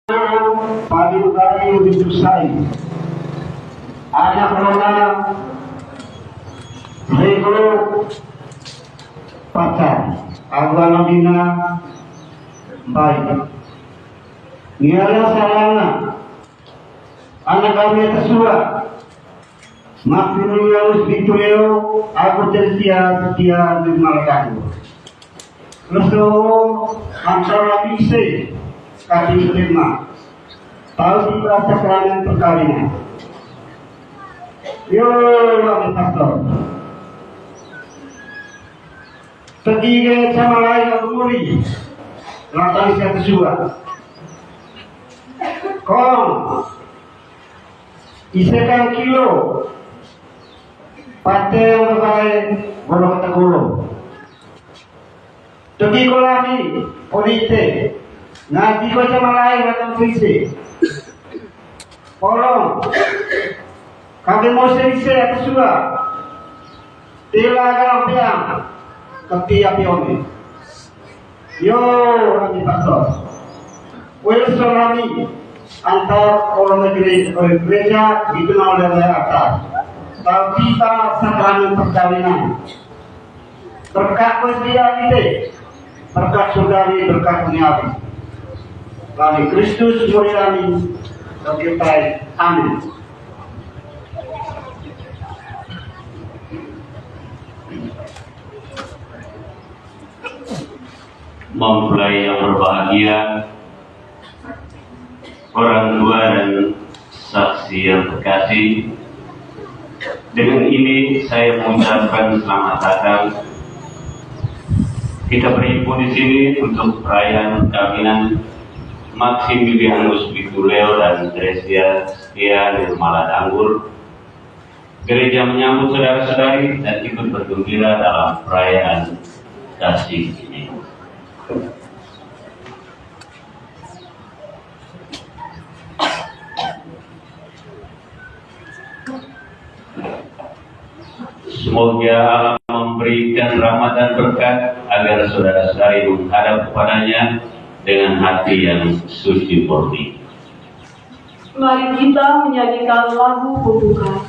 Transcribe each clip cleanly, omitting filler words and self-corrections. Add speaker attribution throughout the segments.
Speaker 1: paling baik disusai anak orang rego pacar agama bina baik niara sarana anak kami tersua makin harus ditueo aku setia di malakaku lesu antara bise kaki terima tahu di rasa kerangan perkawinan yo kami pastor ketiga sama lain aku muri latang saya kesua kong isekan kilo pate yang berkait bolong tegulo tegi kolami polite ngaji ko sama lain atau fiksi orang kami mau selise atau sudah tila galang piang ketiap yoni yo kami pastor Wilson kami antar orang gereja dikenal dari atas tapi kita sakramen perkawinan berkat dia ini berkat saudari berkat duniawi kami Kristus muliani bagi baik. Amin.
Speaker 2: Mempelai yang berbahagia, orang tua dan saksi yang terkasih, dengan ini saya mengucapkan selamat datang. Kita berhimpun di sini untuk perayaan perkawinan Maximilianus Bituleo dan Teresia Setia Nirmala Danggur. Gereja menyambut saudara-saudari dan ikut bergembira dalam perayaan kasih ini. Semoga Allah memberikan rahmat dan berkat agar saudara-saudari menghadap kepadanya dengan hati yang suci murni.
Speaker 3: Mari kita menyanyikan lagu pembuka.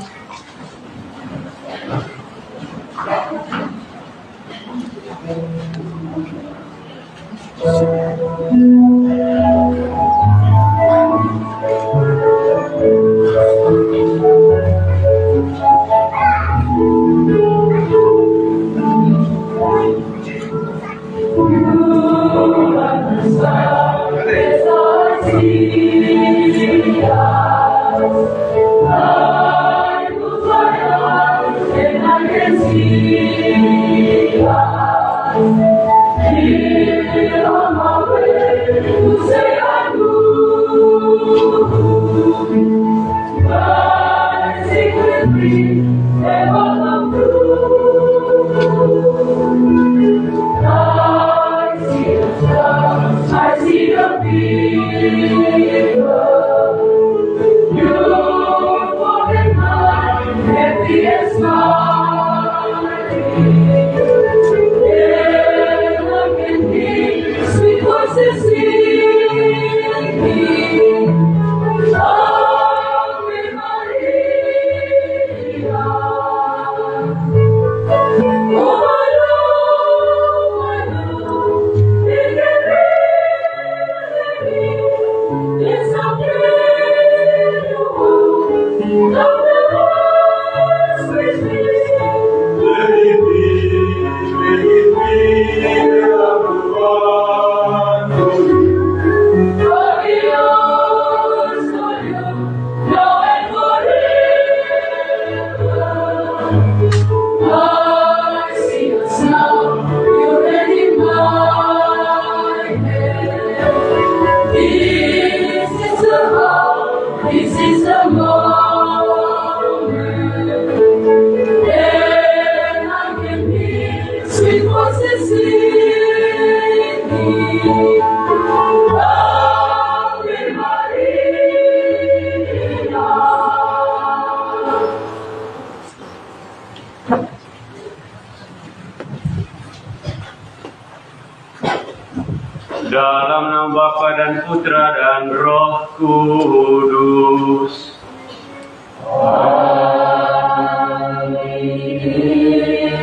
Speaker 2: Dalam nama Bapa dan Putra dan Roh Kudus.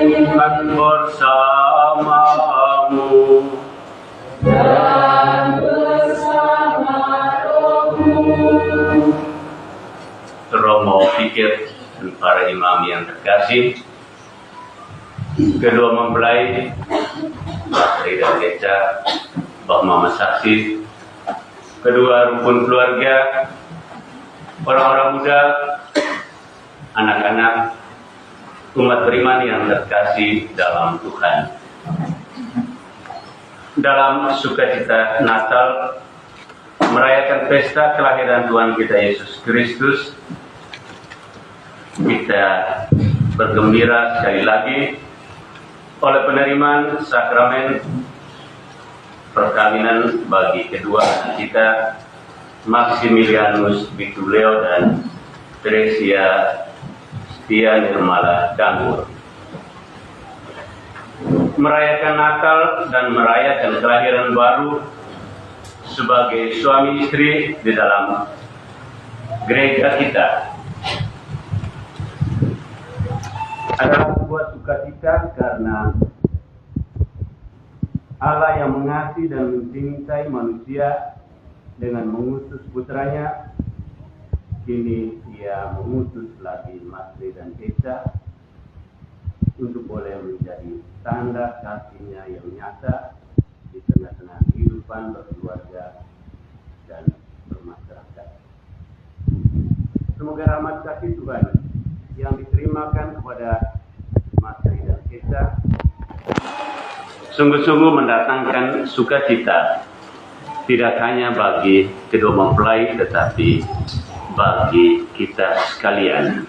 Speaker 2: Tuhan bersamamu
Speaker 3: dan bersama rohmu.
Speaker 2: Romo pikir dan para imam yang terkasih, kedua mempelai Patri dan Geca, Mbah Mama Saksi, kedua rukun keluarga, orang-orang muda, anak-anak, umat beriman yang terkasih dalam Tuhan. Dalam sukacita Natal, merayakan pesta kelahiran Tuhan kita Yesus Kristus, kita bergembira sekali lagi oleh penerimaan sakramen perkawinan bagi kedua anak kita, Maximilianus Bituleo dan Teresia Setia Nirmala Danggur. Merayakan Natal dan merayakan kelahiran baru sebagai suami istri di dalam gereja kita adalah sebuah sukacita karena Allah yang mengasihi dan mencintai manusia dengan mengutus putranya, kini Ia mengutus lagi Matri dan Geca untuk boleh menjadi tanda kasihnya yang nyata di tengah-tengah kehidupan berkeluarga dan bermasyarakat. Semoga rahmat kasih Tuhan yang diterimakan kepada Matri dan Geca sungguh-sungguh mendatangkan sukacita tidak hanya bagi kedua mempelai tetapi bagi kita sekalian.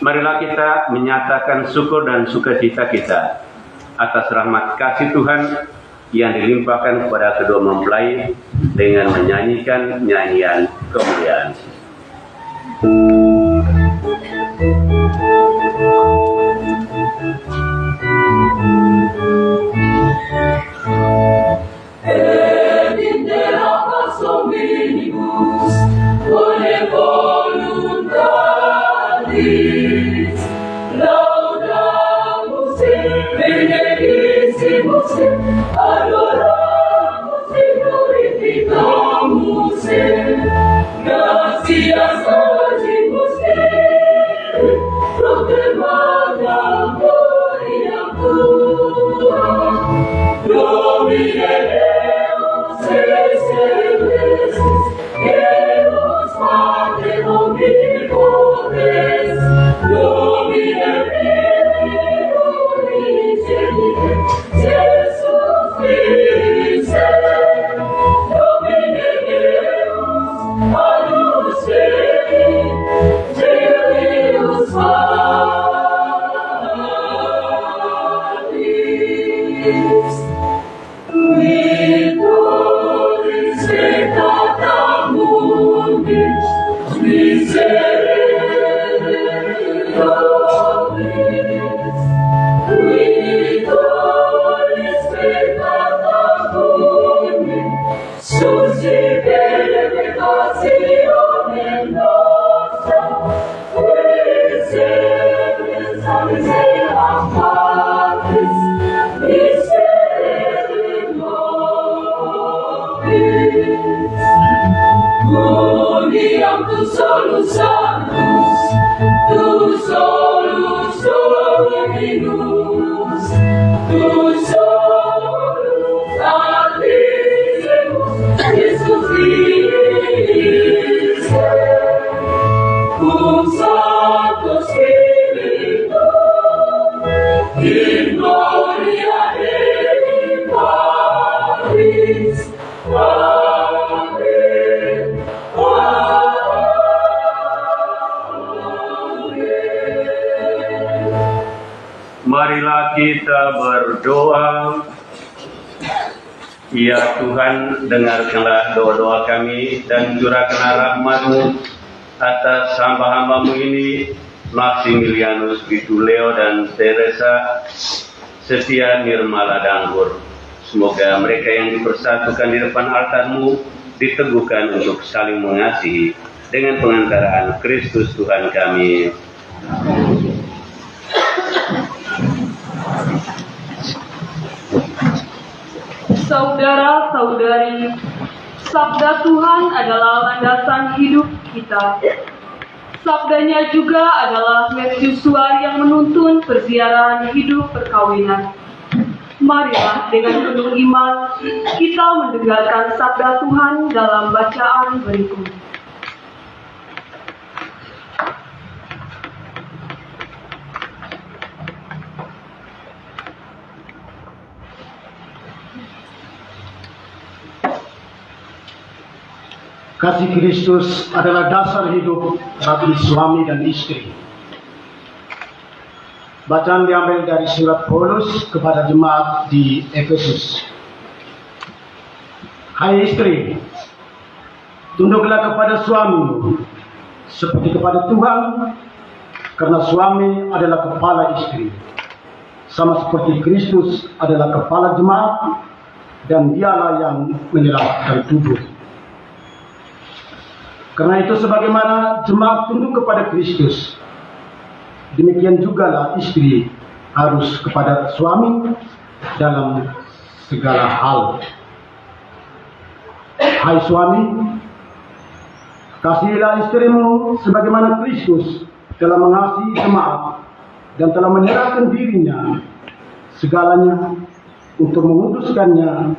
Speaker 2: Marilah kita menyatakan syukur dan sukacita kita atas rahmat kasih Tuhan yang dilimpahkan kepada kedua mempelai dengan menyanyikan nyanyian kemuliaan.
Speaker 3: Adoramos y glorificamos, gracias a Dios, proclamada gloria tua, Domine Deus excelsis, que nos mate omnipotens, Domine Filio unigenite, Jesus Christe, Domine Deus, Agnus Dei, Deus Panis, Victoris peccata mundis, miserere nobis, Victoris peccata mundis, suscipere peccationem nostra, miserere salveam Patris, miserere nobis. Uniam tu solus sanctus, tu solus Dominus, tu solus Altissimus, Jesus Christe, cum Sancto Spiritu, in gloria Dei Patris, Amen.
Speaker 2: Marilah kita berdoa. Ya Tuhan, dengarkanlah doa-doa kami dan curahkanlah rahmat-Mu atas hamba-hamba-Mu ini, Maximilianus Bituleo dan Teresa Setia Nirmala Danggur, Semoga mereka yang dipersatukan di depan altar-Mu diteguhkan untuk saling mengasihi dengan pengantaraan Kristus Tuhan kami.
Speaker 4: Saudara-saudari, sabda Tuhan adalah landasan hidup kita. Sabdanya juga adalah mercusuar yang menuntun perziarahan hidup perkawinan. Marilah dengan penuh iman kita mendengarkan sabda Tuhan dalam bacaan berikut.
Speaker 1: Kasih Kristus adalah dasar hidup bagi suami dan istri. Bacaan diambil dari surat Paulus kepada jemaat di Efesus. Hai istri, tunduklah kepada suamimu seperti kepada Tuhan, karena suami adalah kepala istri, sama seperti Kristus adalah kepala jemaat, dan dialah yang menyelamatkan tubuh. Karena itu sebagaimana jemaat tunduk kepada Kristus, demikian jugalah istri harus kepada suami dalam segala hal. Hai suami, kasihilah istrimu sebagaimana Kristus telah mengasihi jemaat dan telah menyerahkan dirinya segalanya untuk menguduskannya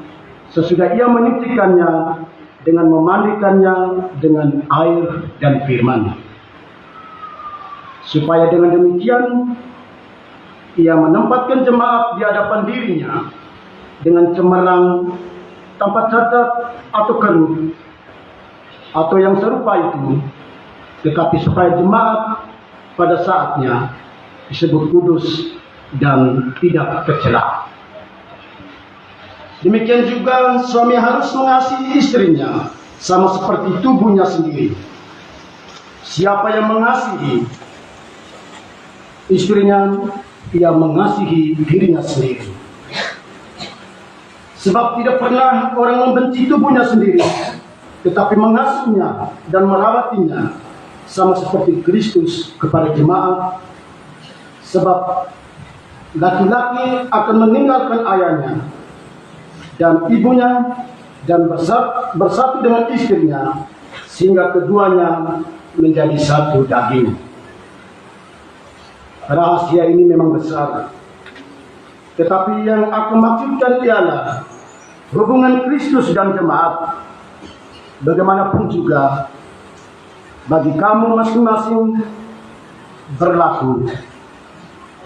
Speaker 1: sesudah ia menyucikannya dengan memandikannya dengan air dan firman, supaya dengan demikian ia menempatkan jemaat di hadapan dirinya dengan cemerlang, tanpa cacat atau keruh atau yang serupa itu, tetapi supaya jemaat pada saatnya disebut kudus dan tidak tercela. Demikian juga suami harus mengasihi istrinya sama seperti tubuhnya sendiri. Siapa yang mengasihi istrinya, ia mengasihi dirinya sendiri. Sebab tidak pernah orang membenci tubuhnya sendiri, tetapi mengasihinya dan merawatinya sama seperti Kristus kepada jemaat. Sebab laki-laki akan meninggalkan ayahnya dan ibunya dan bersatu dengan istrinya, sehingga keduanya menjadi satu daging. Rahasia ini memang besar, tetapi yang aku maksudkan ialah hubungan Kristus dan jemaat. Bagaimanapun juga bagi kamu masing-masing berlaku,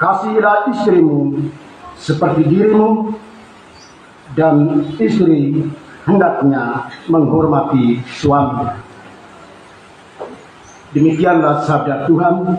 Speaker 1: kasihilah istrimu seperti dirimu, dan istri hendaknya menghormati suaminya. Demikianlah sabda Tuhan.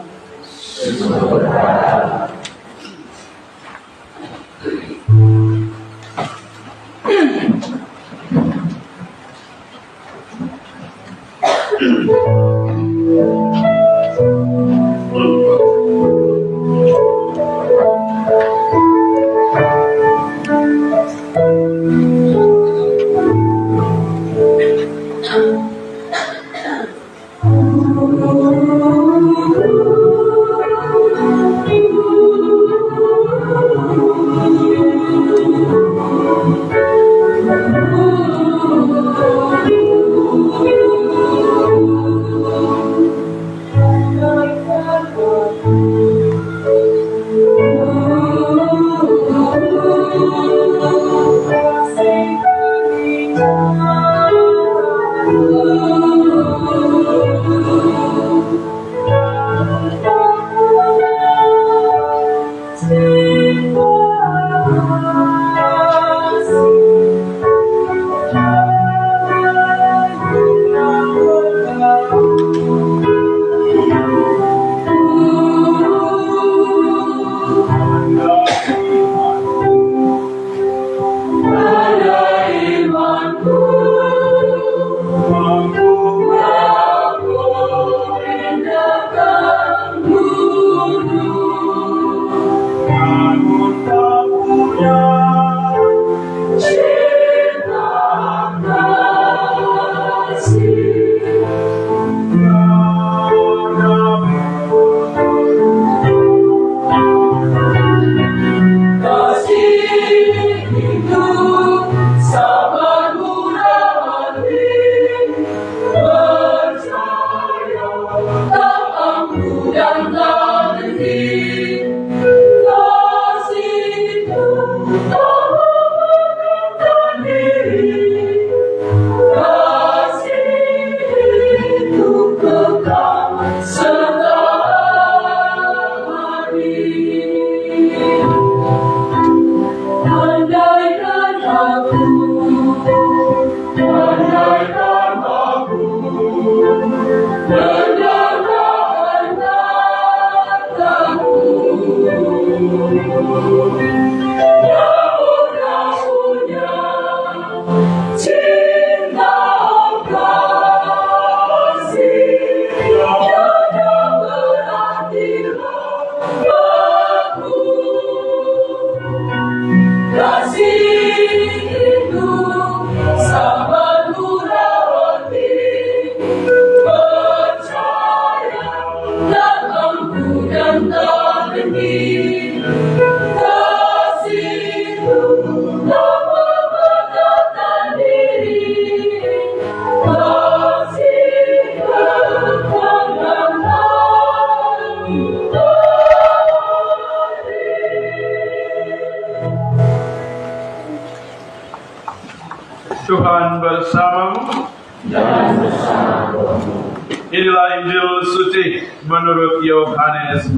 Speaker 5: Inilah Injil suci menurut Yohanes.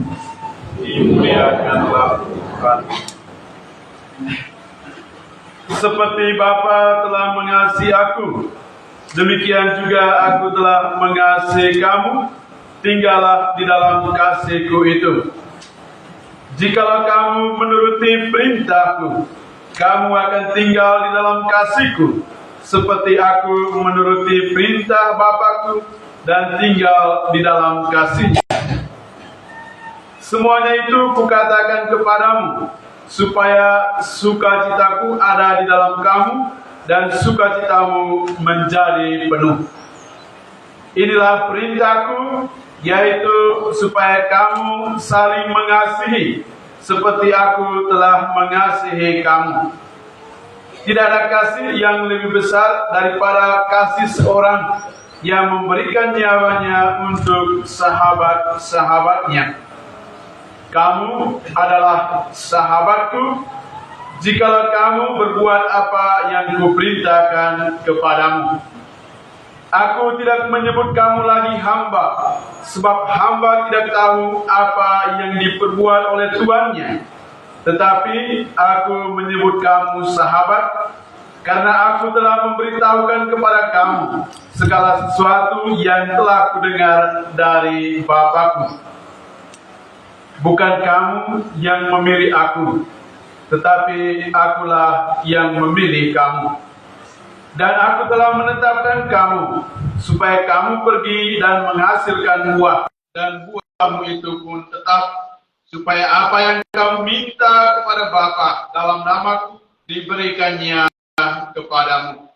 Speaker 5: Dimuliakanlah Tuhan. Seperti Bapa telah mengasihi aku, demikian juga aku telah mengasihi kamu. Tinggallah di dalam kasihku itu. Jikalau kamu menuruti perintahku, kamu akan tinggal di dalam kasihku, seperti aku menuruti perintah Bapakku dan tinggal di dalam kasihnya. Semuanya itu kukatakan kepadamu, supaya sukacitaku ada di dalam kamu dan sukacitamu menjadi penuh. Inilah perintahku, yaitu supaya kamu saling mengasihi, seperti aku telah mengasihi kamu. Tidak ada kasih yang lebih besar daripada kasih seorang yang memberikan nyawanya untuk sahabat-sahabatnya. Kamu adalah sahabatku, jikalau kamu berbuat apa yang kuperintahkan kepadamu. Aku tidak menyebut kamu lagi hamba, sebab hamba tidak tahu apa yang diperbuat oleh tuannya. Tetapi aku menyebut kamu sahabat, karena aku telah memberitahukan kepada kamu segala sesuatu yang telah kudengar dari Bapakku. Bukan kamu yang memilih aku, tetapi akulah yang memilih kamu. Dan aku telah menetapkan kamu, supaya kamu pergi dan menghasilkan buah. Dan buahmu itu pun tetap, supaya apa yang kamu minta kepada Bapa dalam namaku, diberikannya kepadamu.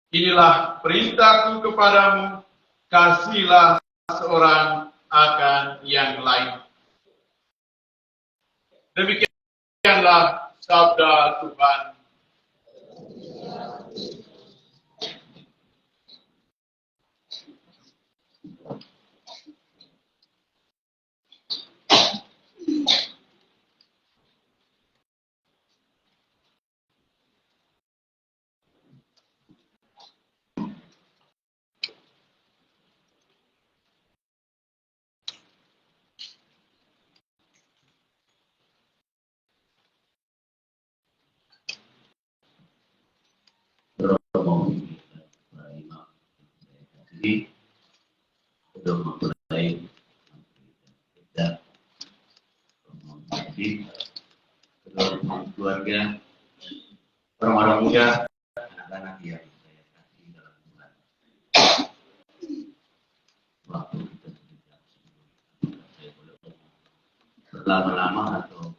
Speaker 5: Inilah perintahku kepadamu, kasihilah seorang akan yang lain. Demikianlah sabda Tuhan.
Speaker 2: Untuk mempelai kita, keluarga, orang-orang muda, anak-anak yang saya kasih dalam Tuhan. Waktu kita sudah saya boleh berlama-lama atau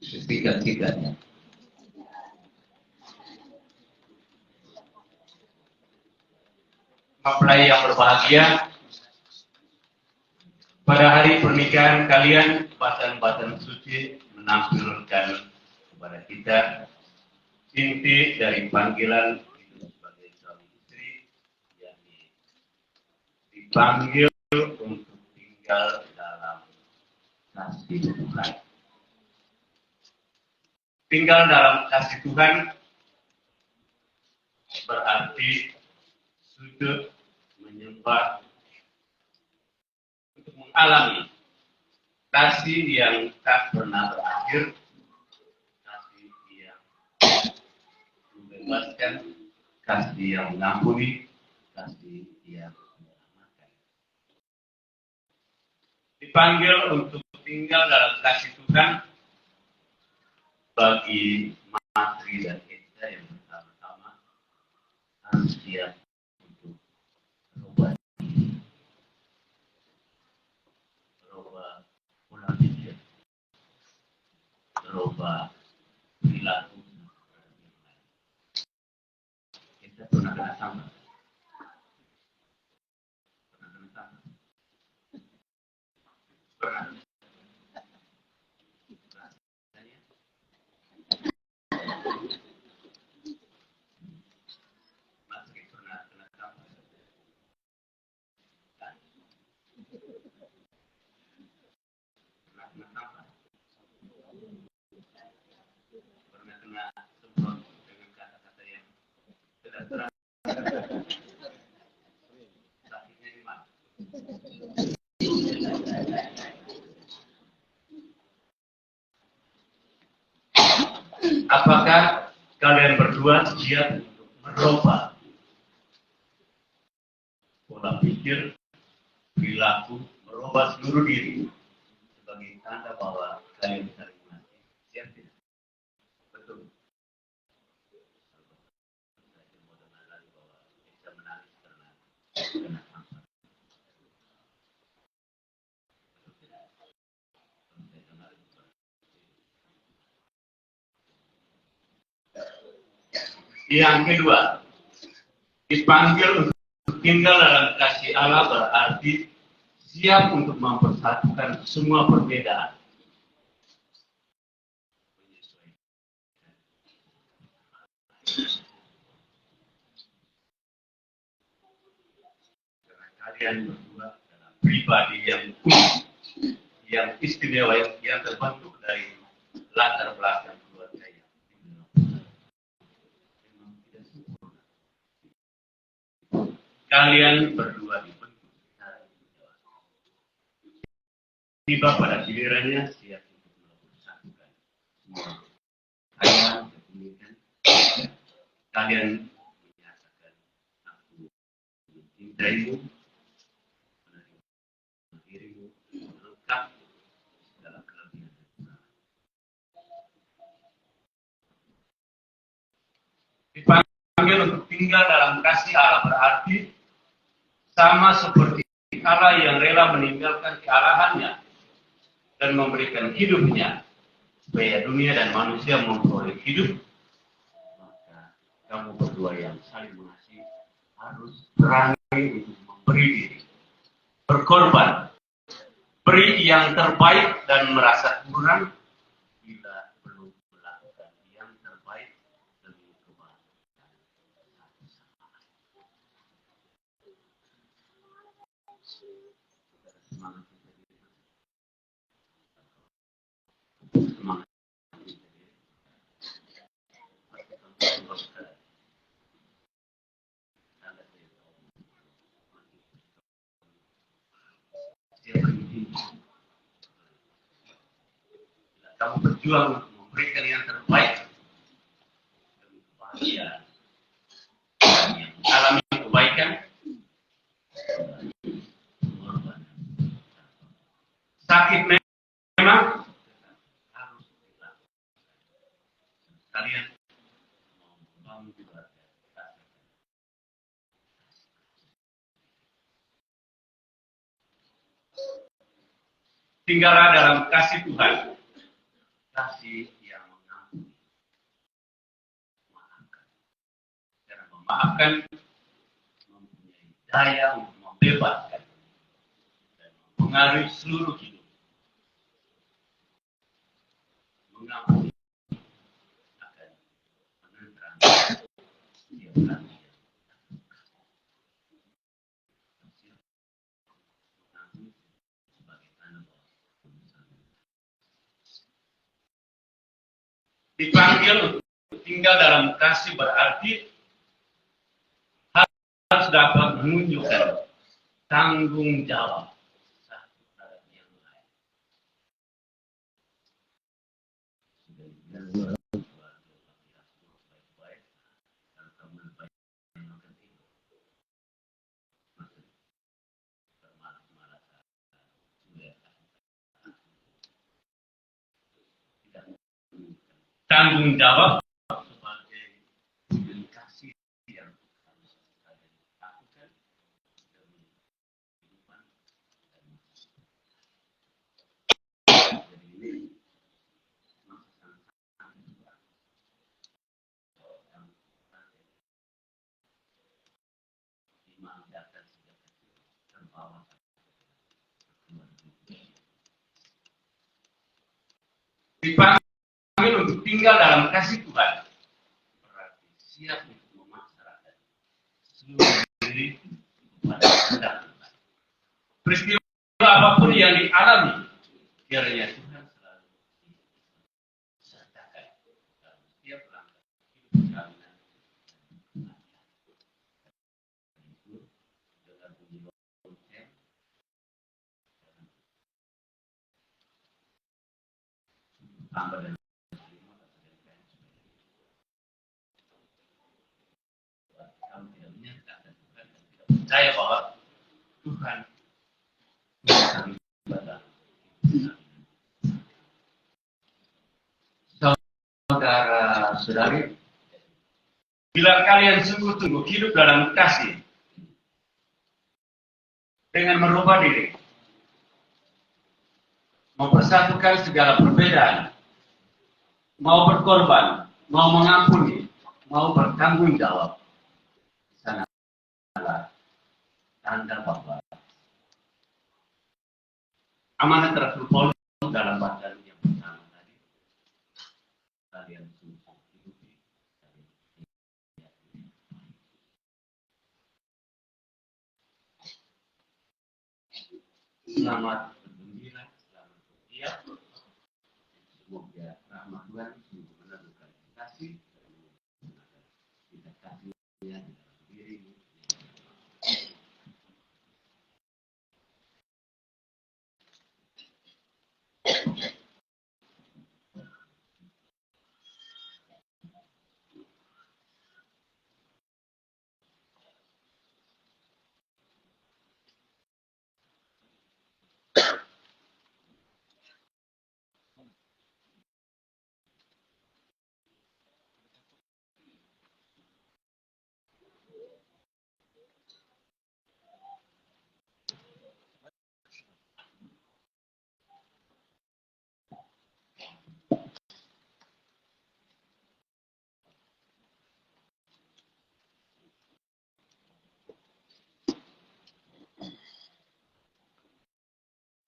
Speaker 2: sesikat-sikatnya. Mempelai yang berbahagia, pada hari pernikahan kalian, batan-batan suci menampilkan kepada kita inti dari panggilan itu sebagai suami istri, yakni dipanggil untuk tinggal dalam kasih Tuhan. Tinggal dalam kasih Tuhan berarti sujud menyembah untuk mengalami kasih yang tak pernah berakhir, kasih yang membebaskan, kasih yang mengampuni, kasih yang menyelamatkan. Dipanggil untuk tinggal dalam kasih Tuhan bagi materi dan kita yang bersama-sama harus siap untuk berubah diri, berubah pola pikir, berubah perilaku. Kita pernah kena sama. Pernah. Pernah kena semprot dengan kata-kata yang tidak Sakitnya di mana? Apakah kalian berdua siap untuk merubah pola pikir, perilaku, merubah seluruh diri sebagai tanda bahwa kalian saling mengasihi? Siap tidak? Betul. Saya mau dengar lagi bahwa bisa menangis karena hampa. Betul tidak? Saya dengar itu. Yang kedua, dipanggil untuk tinggal dalam kasih Allah berarti siap untuk mempersatukan semua perbedaan. Karena kalian berdua adalah pribadi yang unik, yang istimewa, yang terbentuk dari latar belakang keluarga yang memang tidak sempurna. Kalian berdua dibentuk secara individual. Tiba pada gilirannya siap untuk mempersatukan semua. Kalian menginginkan, kalian menyatakan aku mencintaimu, menerima dirimu, lengkap segala kelebihan dan kekurangan. Dipanggil untuk tinggal dalam kasih Allah berarti sama seperti Allah yang rela meninggalkan kealahannya dan memberikan hidupnya supaya dunia dan manusia memperoleh hidup, maka kamu berdua yang saling mengasihi harus berani untuk memberi diri, berkorban, beri yang terbaik dan merasa kurang bila perlu melakukan yang terbaik demi kebaikan satu sama lain. Semangat semangat kamu berjuang untuk memberikan yang terbaik demi kebahagiaan dan yang mengalami kebaikan, sakit memang harus dilakukan. Kalian mau membangun keluarga, tinggallah dalam kasih Tuhan, kasih yang mengampuni, memaafkan. Karena memaafkan mempunyai daya untuk membebaskan dan mempengaruhi seluruh hidup. Mengampuni akan menenteramkan setiap hati yang mengampuni sebagai tanda bahwa dipanggil untuk tinggal dalam kasih berarti harus dapat menunjukkan tanggung jawab satu terhadap yang lain. Tanggung jawab sebagai wujud kasih yang harus kalian lakukan demi kehidupan dan masa. Jadi ini masa sangat juga yang dimanjakan sejak kecil terbawa dipanggil untuk tinggal dalam kasih Tuhan berarti siap untuk memasrahkan seluruh diri kepada kehendak Tuhan. Peristiwa apapun yang dialami, kiranya Tuhan selalu sertakan dalam setiap langkah hidup kalian. hamba dan kami tidak menyatakan Tuhan dan tidak percaya bahwa Tuhan kami ibadah. Saudara-saudari, bila kalian sungguh-sungguh hidup dalam kasih dengan merubah diri, mempersatukan segala perbedaan, mau berkorban, mau mengampuni, mau bertanggung jawab, di sana adalah tanda bahwa amanat Rasul Paulus dalam bacaan yang pertama tadi, kalian sungguh hidupi, selamat bergembira, selamat setia. Semoga rahmat Tuhan sungguh menemukan kasih dan kita kasihnya di dalam diri.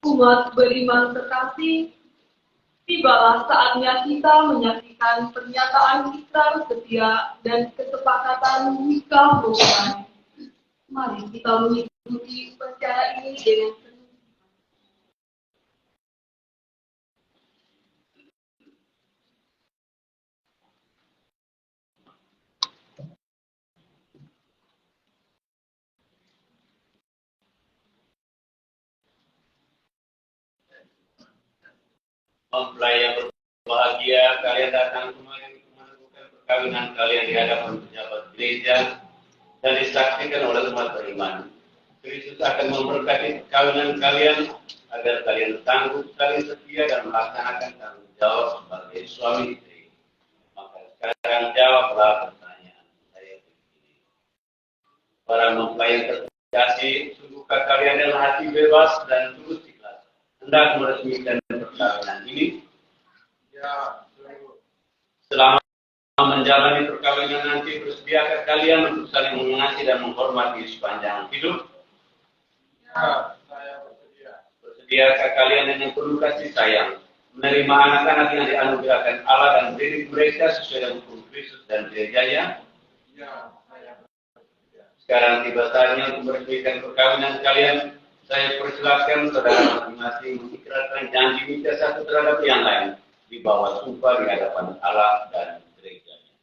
Speaker 4: Umat beriman terkasih, tibalah saatnya kita menyaksikan pernyataan ikrar setia dan kesepakatan nikah hubungan. Mari kita mengikuti upacara ini dengan penuh.
Speaker 2: Mempelai yang berbahagia, kalian datang kemari untuk meneguhkan perkawinan kalian di hadapan pejabat gereja dan disaksikan oleh umat beriman. Kristus akan memberkati perkawinan kalian agar kalian tangguh, saling setia dan melaksanakan tanggung jawab sebagai suami istri. Maka sekarang jawablah pertanyaan saya begini. Para mempelai yang terkasih, sungguhkah kalian dalam hati bebas dan tulus ikhlas hendak meresmikan perkawinan ini?
Speaker 5: Ya,
Speaker 2: Selama menjalani perkawinan nanti, bersediakah kalian untuk saling mengasihi dan menghormati sepanjang hidup?
Speaker 5: ya, saya bersedia.
Speaker 2: Bersediakah kalian dengan penuh kasih sayang menerima anak-anak yang dianugerahkan Allah dan mendidik mereka sesuai dengan hukum Kristus dan gerejanya?
Speaker 5: Ya, saya bersedia.
Speaker 2: Sekarang tiba saatnya untuk meresmikan perkawinan kalian. Saya persilakan saudara masing-masing mengikrarkan janji nikah satu terhadap yang lain di bawah sumpah di hadapan Allah dan gerejanya.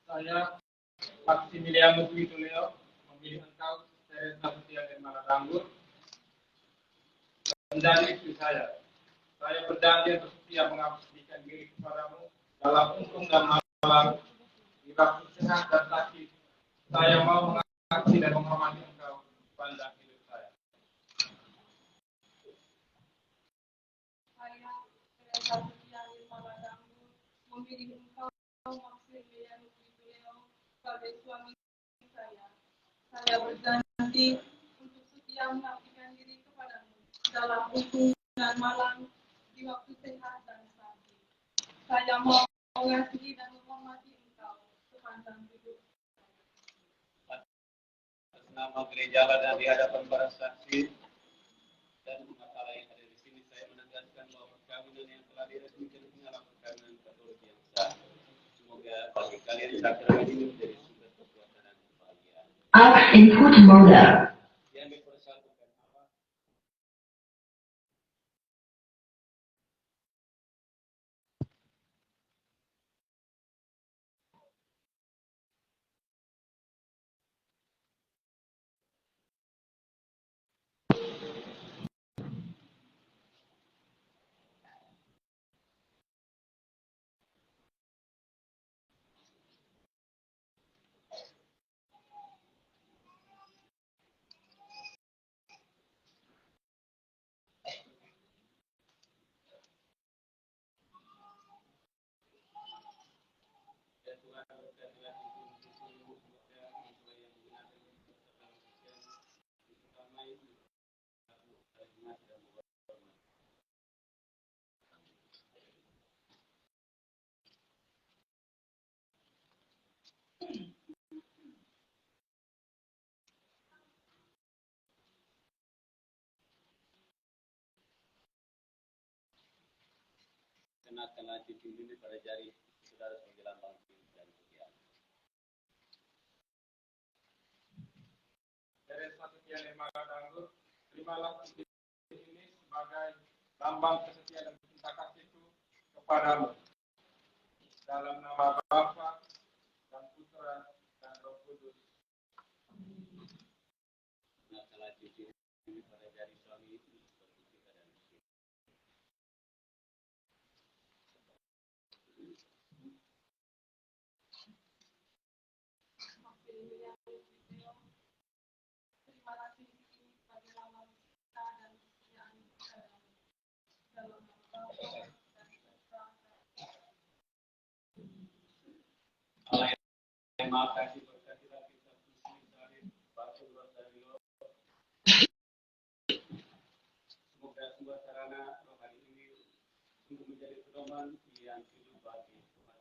Speaker 5: Saya, Maximilianus Wituleo, memilih engkau, Teresa Setia dan Maladanggur, menjadi istri saya. Saya berjanji untuk setia mengabdikan diri kepadamu dalam untung dan malam, di waktu sehat dan sakit. Saya mau mengabdi dan menghormati engkau sepanjang hidup saya.
Speaker 4: Saya, Teresa Setia dan Maladanggur, memilih engkau Maximilian Leo sebagai suami saya. Saya berjanji untuk setia mengabdikan diri kepadamu dalam hubungan malam di waktu sehat dan sakit. Saya mau mengasihi dan menghormati engkau sepanjang hidup.
Speaker 2: Atas nama gereja dan di hadapan para saksi dan masalah yang ada di sini, saya menegaskan bahwa perkawinan yang telah diresmikan adalah perkawinan Katolik yang sah. Semoga bagi kalian sakramen ini menjadi sumber kekuatan dan kebahagiaan.
Speaker 6: Input mode.
Speaker 2: Yang dipersatukan Allah. Dan Tuhan berkatilah untuk seluruh keluarga yang menggunakan dalam Kristen, terutama itu satu kalimat dan berhormat. Kenakanlah cincin ini pada jari saudara sebagai lambang dan kegiatan.
Speaker 5: Dari satu sekian yang Maladanggur, terimalah cincin ini sebagai lambang kesetiaan dan cinta kasihku kepadamu. Dalam nama Bapa dan Putra dan Roh Kudus.
Speaker 2: Kenakanlah cincin ini pada jari suami itu seperti kita dan istri.
Speaker 4: Maximilian Leo, terima kasih ini sebagai lambang kita dan kesetiaan kita dalam nama Bapa dan Putra.
Speaker 2: Allah yang Maha Kasih berkatilah kita Kristus dari batu dari lo. Semoga sebuah sarana rohani ini untuk menjadi pedoman yang hidup bagi umat.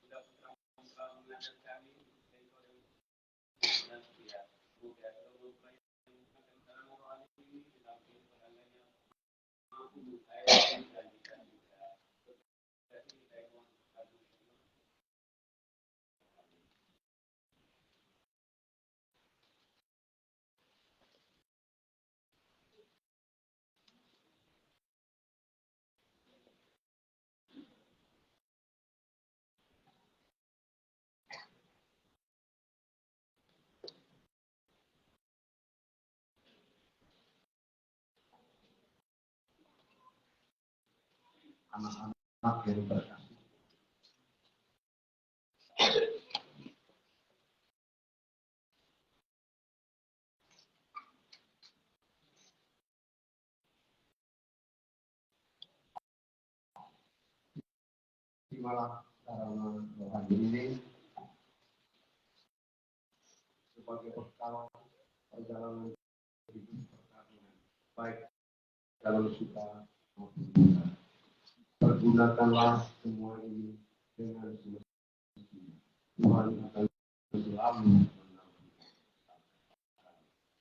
Speaker 2: Sudah putra telah mengajar kami untuk engkau dan setia. Semoga seluruh pelayan yang menggunakan sarana rohani ini didampingi peranggannya mampu menghayati dan dikasihkan. Berkati kita yang mengadu.
Speaker 1: Anak-anak yang berkasih. Terimalah sarana rohani ini sebagai bekal perjalanan hidup perkawinan, baik dalam suka maupun duka. Pergunakanlah semua ini dengan semestinya. Tuhan akan selalu menaungi.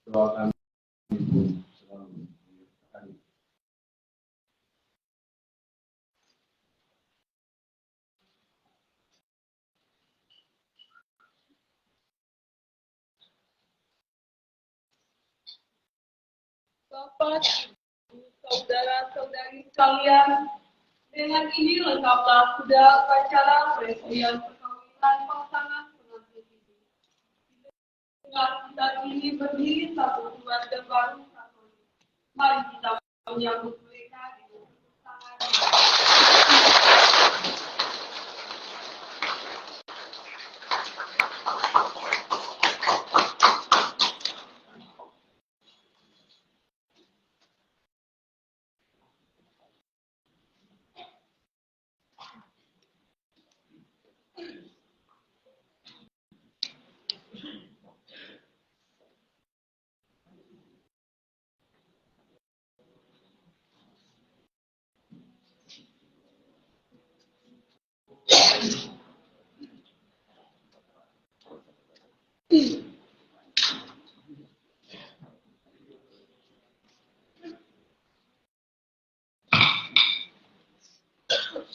Speaker 1: Doakan itu selalu menyertai.
Speaker 4: Bapak, Ibu, saudara-saudari sekalian, dengan ini lengkaplah sudah upacara peresmian perkawinan pasangan pengantin ini. Dengan kita ini berdiri satu keluarga baru Katolik. Mari kita menyambut mereka dengan tepuk tangan.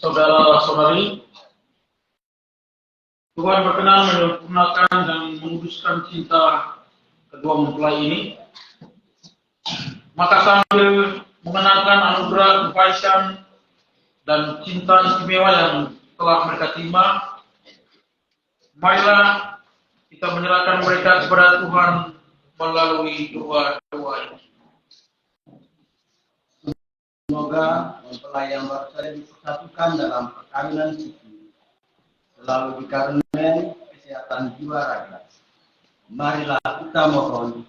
Speaker 7: saudara-saudari, Tuhan berkenan menyempurnakan dan menguduskan cinta kedua mempelai ini. Maka sambil mengenangkan anugerah kebaikan dan cinta istimewa yang telah mereka terima, marilah kita menyerahkan mereka kepada Tuhan melalui doa-doa ini.
Speaker 1: Semoga mempelai yang baru saja dipersatukan dalam perkawinan suci selalu dikaruniai kesehatan jiwa raga. Marilah kita mohon.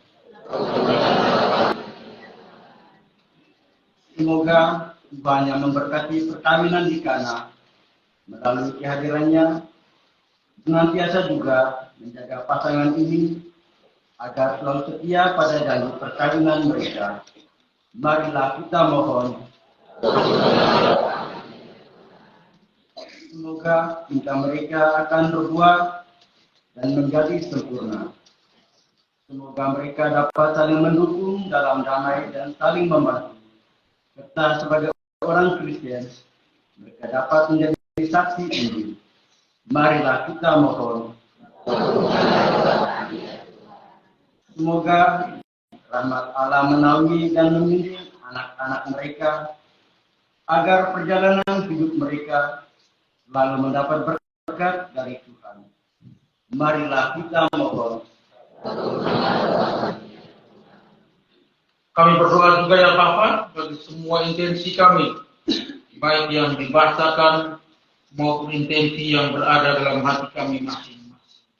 Speaker 1: Semoga Tuhan yang memberkati perkawinan di Kana melalui kehadirannya senantiasa juga menjaga pasangan ini agar selalu setia pada janji perkawinan mereka. Marilah kita mohon. Semoga cinta mereka akan berbuah dan menjadi sempurna. Semoga mereka dapat saling mendukung dalam damai dan saling membantu. Serta sebagai orang Kristen, mereka dapat menjadi saksi Injil. Marilah kita mohon. Semoga rahmat Allah menaungi dan membimbing anak-anak mereka agar perjalanan hidup mereka selalu mendapat berkat dari Tuhan. Marilah kita mohon.
Speaker 7: Kami berdoa juga ya Bapa bagi semua intensi kami, baik yang dibahasakan maupun intensi yang berada dalam hati kami masing-masing.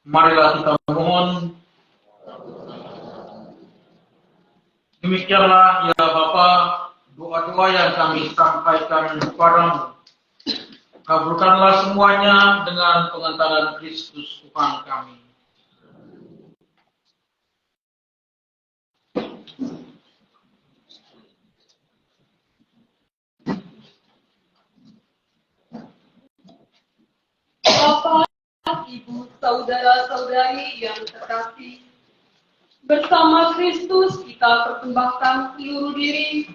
Speaker 7: Marilah kita mohon. Demikianlah ya Bapa, doa-doa yang kami sampaikan kepadamu. Kabulkanlah semuanya dengan pengentaran Kristus Tuhan kami.
Speaker 4: Bapak, Ibu, saudara-saudari yang terkasih, bersama Kristus kita persembahkan seluruh diri,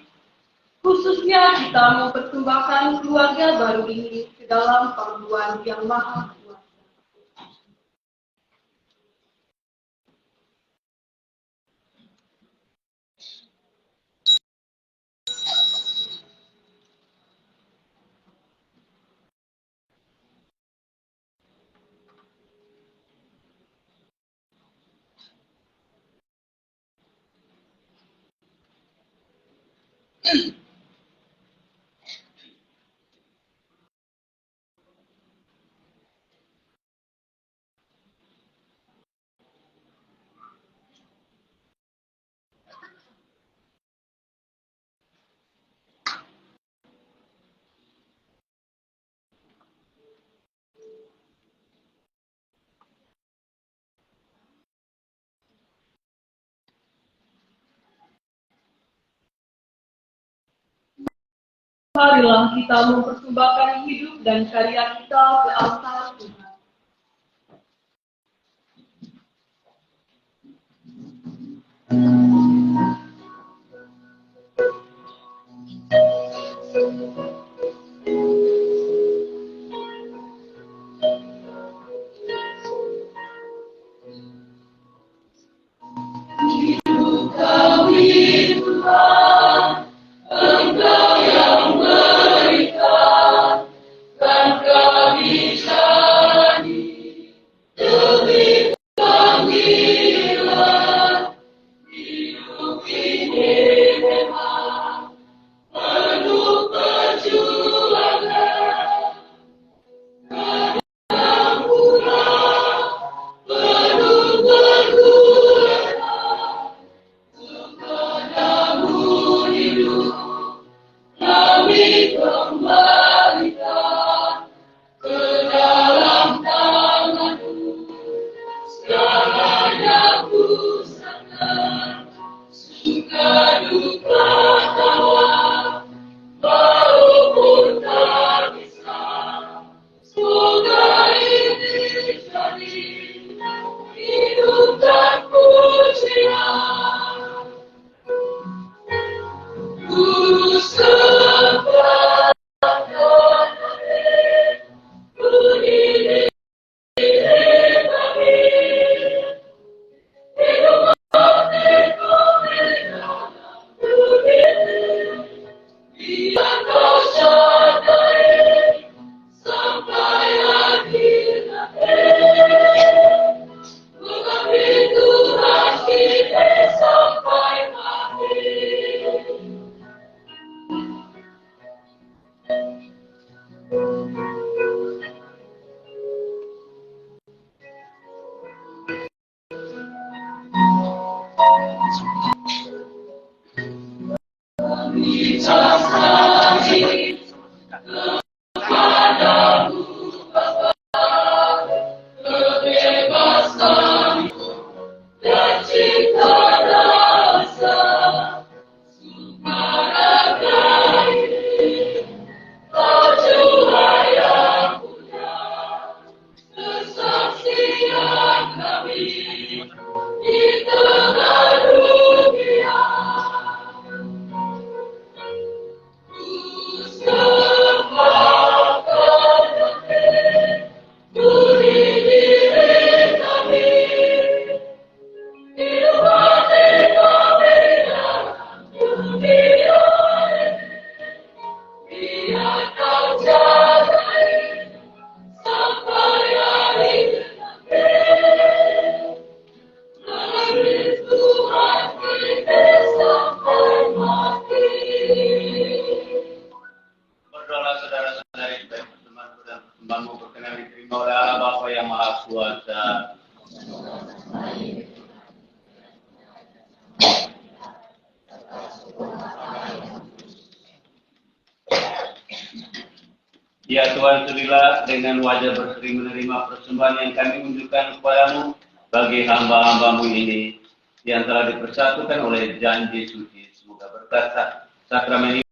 Speaker 4: khususnya kita mempersembahkan keluarga baru ini ke dalam panggilan yang maha kuasa. Marilah kita mempersembahkan hidup dan karya kita ke altar Tuhan.
Speaker 3: Hidup kami Tuhan, Engkau yang berikan, dan kami
Speaker 2: Ya Tuhan, sudilah dengan wajah berseri menerima persembahan yang kami unjukkan kepadamu bagi hamba-hambamu ini yang telah dipersatukan oleh janji suci. Semoga berkat sakramen ini